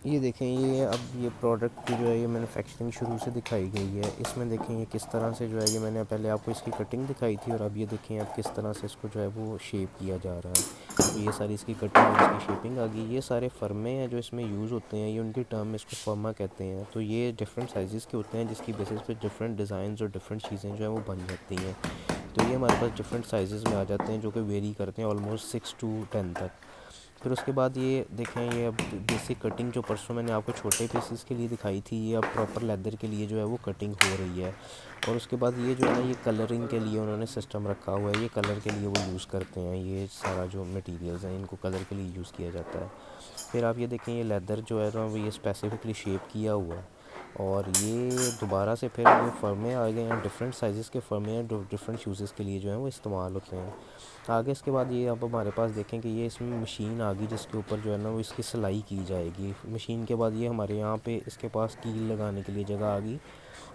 یہ دیکھیں یہ پروڈکٹ کی جو ہے یہ مینوفیکچرنگ شروع سے دکھائی گئی ہے. اس میں دیکھیں یہ کس طرح سے جو ہے یہ میں نے پہلے آپ کو اس کی کٹنگ دکھائی تھی, اور اب یہ دیکھیں اب کس طرح سے اس کو جو ہے وہ شیپ کیا جا رہا ہے. تو یہ ساری اس کی کٹنگ اور اس کی شیپنگ آ گئی. یہ سارے فرمے ہیں جو اس میں یوز ہوتے ہیں, یہ ان کی ٹرم میں اس کو فرما کہتے ہیں. تو یہ ڈفرینٹ سائزز کے ہوتے ہیں جس کی بیسس پہ ڈفرینٹ ڈیزائنز اور ڈفرینٹ چیزیں جو ہیں وہ بن جاتی ہیں. تو یہ ہمارے پاس ڈفرینٹ سائزز میں آ جاتے ہیں جو کہ ویری کرتے ہیں آلموسٹ 6 to 10 تک. پھر اس کے بعد یہ دیکھیں یہ اب بیسک کٹنگ جو پرسوں میں نے آپ کو چھوٹے پیسز کے لیے دکھائی تھی, یہ اب پراپر لیدر کے لیے جو ہے وہ کٹنگ ہو رہی ہے. اور اس کے بعد یہ جو ہے نا یہ کلرنگ کے لیے انہوں نے سسٹم رکھا ہوا ہے, یہ کلر کے لیے وہ یوز کرتے ہیں. یہ سارا جو مٹیریلز ہیں ان کو کلر کے لیے یوز کیا جاتا ہے. پھر آپ یہ دیکھیں یہ لیدر جو ہے نا وہ یہ اسپیسیفکلی شیپ کیا ہوا ہے, اور یہ دوبارہ سے پھر یہ فرمے آ گئے ہیں, ڈفرینٹ سائزز کے فرمے ہیں جو ڈفرینٹ یوزز کے لیے جو ہیں وہ استعمال ہوتے ہیں. آگے اس کے بعد یہ اب ہمارے پاس دیکھیں کہ یہ اس میں مشین آ گئی جس کے اوپر جو ہے نا وہ اس کی سلائی کی جائے گی. مشین کے بعد یہ ہمارے یہاں پہ اس کے پاس کیل لگانے کے لیے جگہ آ گئی.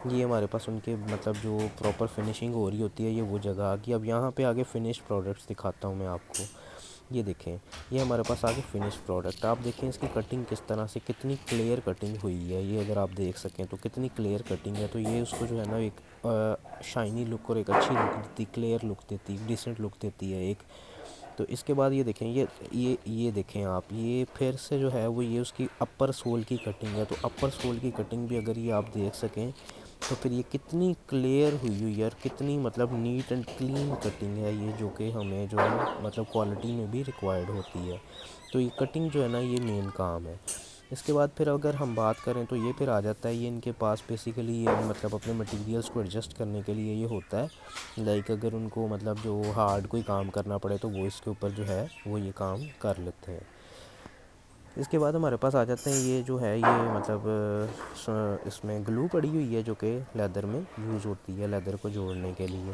یہ ہمارے پاس ان کے مطلب جو پراپر فنیشنگ ہو رہی ہوتی ہے یہ وہ جگہ آ گئی. اب یہاں پہ آگے فنش پروڈکٹس دکھاتا ہوں میں آپ کو. یہ دیکھیں یہ ہمارے پاس آگے فنش پروڈکٹ, آپ دیکھیں اس کی کٹنگ کس طرح سے کتنی کلیئر کٹنگ ہوئی ہے. یہ اگر آپ دیکھ سکیں تو کتنی کلیئر کٹنگ ہے. تو یہ اس کو جو ہے نا ایک شائنی لک اور ایک اچھی لک دیتی, کلیئر لک دیتی, ڈیسنٹ لک دیتی ہے ایک. تو اس کے بعد یہ دیکھیں یہ دیکھیں آپ, یہ پھر سے جو ہے وہ یہ اس کی اپر سول کی کٹنگ ہے. تو اپر سول کی کٹنگ بھی اگر یہ آپ دیکھ سکیں تو پھر یہ کتنی کلیئر ہوئی ہے, اور کتنی مطلب نیٹ اینڈ کلین کٹنگ ہے یہ, جو کہ ہمیں جو ہے مطلب کوالٹی میں بھی ریکوائرڈ ہوتی ہے. تو یہ کٹنگ جو ہے نا یہ مین کام ہے. اس کے بعد پھر اگر ہم بات کریں تو یہ پھر آ جاتا ہے یہ ان کے پاس بیسیکلی یہ مطلب اپنے مٹیریلس کو ایڈجسٹ کرنے کے لیے یہ ہوتا ہے. لائک اگر ان کو مطلب جو ہارڈ کوئی کام کرنا پڑے تو وہ اس کے اوپر جو ہے وہ یہ کام کر لیتے ہیں. اس کے بعد ہمارے پاس آ جاتے ہیں یہ جو ہے یہ مطلب اس میں گلو پڑی ہوئی ہے جو کہ لیدر میں یوز ہوتی ہے لیدر کو جوڑنے کے لیے.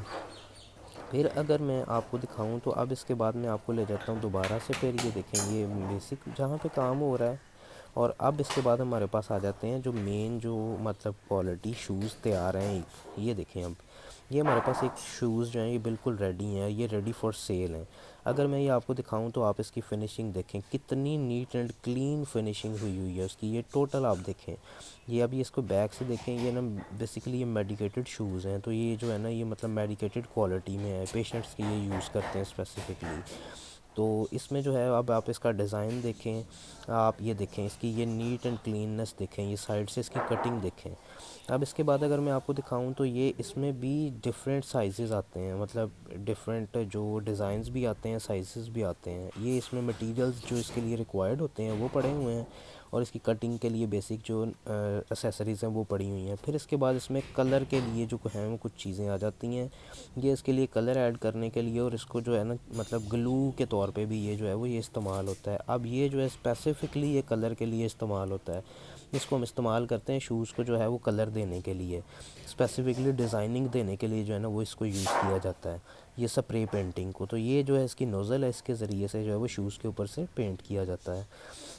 پھر اگر میں آپ کو دکھاؤں تو اب اس کے بعد میں آپ کو لے جاتا ہوں دوبارہ سے. پھر یہ دیکھیں یہ بیسک جہاں پہ کام ہو رہا ہے, اور اب اس کے بعد ہمارے پاس آ جاتے ہیں جو مین جو مطلب کوالٹی شوز تیار ہیں. یہ دیکھیں اب یہ ہمارے پاس ایک شوز جو ہیں یہ بالکل ریڈی ہیں, یہ ریڈی فار سیل ہیں. اگر میں یہ آپ کو دکھاؤں تو آپ اس کی فنیشنگ دیکھیں کتنی نیٹ اینڈ کلین فنیشنگ ہوئی ہے اس کی. یہ ٹوٹل آپ دیکھیں, یہ ابھی اس کو بیک سے دیکھیں, یہ نا بیسیکلی یہ میڈیکیٹڈ شوز ہیں. تو یہ جو ہے نا یہ مطلب میڈیکیٹڈ کوالٹی میں ہے, پیشنٹس کے یہ یوز کرتے ہیں اسپیسیفکلی. تو اس میں جو ہے اب آپ اس کا ڈیزائن دیکھیں, آپ یہ دیکھیں اس کی یہ نیٹ اینڈ کلیننس دیکھیں, یہ سائڈ سے اس کی کٹنگ دیکھیں. اب اس کے بعد اگر میں آپ کو دکھاؤں تو یہ اس میں بھی ڈفرینٹ سائزز آتے ہیں, مطلب ڈفرینٹ جو ڈیزائنز بھی آتے ہیں, سائزز بھی آتے ہیں. یہ اس میں مٹیریلز جو اس کے لیے ریکوائرڈ ہوتے ہیں وہ پڑے ہوئے ہیں, اور اس کی کٹنگ کے لیے بیسک جو اسیسریز ہیں وہ پڑی ہوئی ہیں. پھر اس کے بعد اس میں کلر کے لیے جو ہیں وہ کچھ چیزیں آ جاتی ہیں. یہ اس کے لیے کلر ایڈ کرنے کے لیے, اور اس کو جو ہے نا مطلب گلو کے طور پہ بھی یہ جو ہے وہ یہ استعمال ہوتا ہے. اب یہ جو ہے اسپیسیفکلی یہ کلر کے لیے استعمال ہوتا ہے. اس کو ہم استعمال کرتے ہیں شوز کو جو ہے وہ کلر دینے کے لیے, اسپیسیفکلی ڈیزائننگ دینے کے لیے جو ہے نا وہ اس کو یوز کیا جاتا ہے, یہ سپرے پینٹنگ کو. تو یہ جو ہے اس کی نوزل ہے, اس کے ذریعے سے جو ہے وہ شوز کے اوپر سے پینٹ کیا جاتا ہے.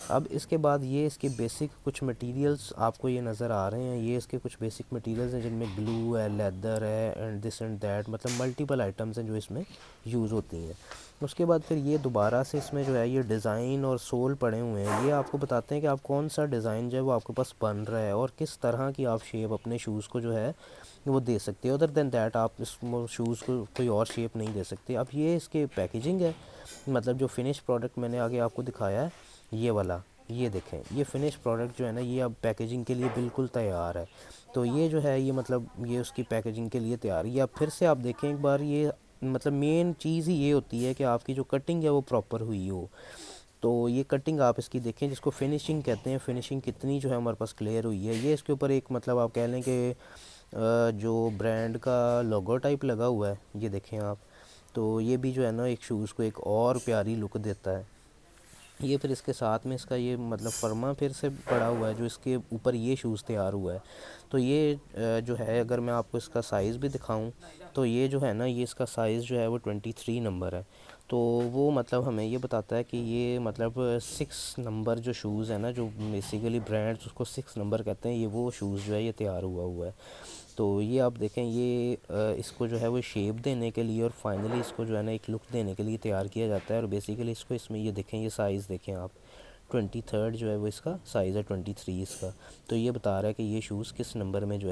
اب اس کے بعد یہ اس کے بیسک کچھ مٹیریلز آپ کو یہ نظر آ رہے ہیں, یہ اس کے کچھ بیسک مٹیریلز ہیں جن میں گلو ہے, لیدر ہے, اینڈ دس اینڈ دیٹ, مطلب ملٹیپل آئٹمز ہیں جو اس میں یوز ہوتی ہیں. اس کے بعد پھر یہ دوبارہ سے اس میں جو ہے یہ ڈیزائن اور سول پڑے ہوئے ہیں. یہ آپ کو بتاتے ہیں کہ آپ کون سا ڈیزائن جو ہے وہ آپ کے پاس بن رہا ہے, اور کس طرح کی آپ شیپ اپنے شوز کو جو ہے وہ دے سکتے ہیں. ادر دین دیٹ آپ اس شوز کو کوئی اور شیپ نہیں دے سکتے. اب یہ اس کے پیکیجنگ ہے, مطلب جو فنش پروڈکٹ میں نے آگے آپ کو دکھایا ہے یہ والا, یہ دیکھیں یہ فنش پروڈکٹ جو ہے نا یہ اب پیکیجنگ کے لیے بالکل تیار ہے. تو یہ جو ہے یہ مطلب یہ اس کی پیکیجنگ کے لیے تیار ہے. اب پھر سے آپ دیکھیں ایک بار, یہ مطلب مین چیز ہی یہ ہوتی ہے کہ آپ کی جو کٹنگ ہے وہ پراپر ہوئی ہو. تو یہ کٹنگ آپ اس کی دیکھیں جس کو فنیشنگ کہتے ہیں, فنیشنگ کتنی جو ہے ہمارے پاس کلیئر ہوئی ہے. یہ اس کے اوپر ایک مطلب آپ کہہ لیں کہ جو برانڈ کا لوگو ٹائپ لگا ہوا ہے, یہ دیکھیں آپ. تو یہ بھی جو ہے نا ایک شوز کو ایک اور پیاری لک دیتا ہے. یہ پھر اس کے ساتھ میں اس کا یہ مطلب فرما پھر سے پڑا ہوا ہے جو اس کے اوپر یہ شوز تیار ہوا ہے. تو یہ جو ہے اگر میں آپ کو اس کا سائز بھی دکھاؤں تو یہ جو ہے نا یہ اس کا سائز جو ہے وہ 23 نمبر ہے. تو وہ مطلب ہمیں یہ بتاتا ہے کہ یہ مطلب 6 نمبر جو شوز ہے نا, جو بیسیکلی برانڈس اس کو 6 نمبر کہتے ہیں, یہ وہ شوز جو ہے یہ تیار ہوا ہے. تو یہ آپ دیکھیں یہ اس کو جو ہے وہ شیپ دینے کے لیے اور فائنلی اس کو جو ہے نا ایک لک دینے کے لیے تیار کیا جاتا ہے. اور بیسیکلی اس کو اس میں یہ دیکھیں, یہ سائز دیکھیں آپ 23 جو ہے وہ اس کا سائز ہے، 23 اس کا. تو یہ بتا رہا ہے کہ یہ شوز کس نمبر میں جو ہے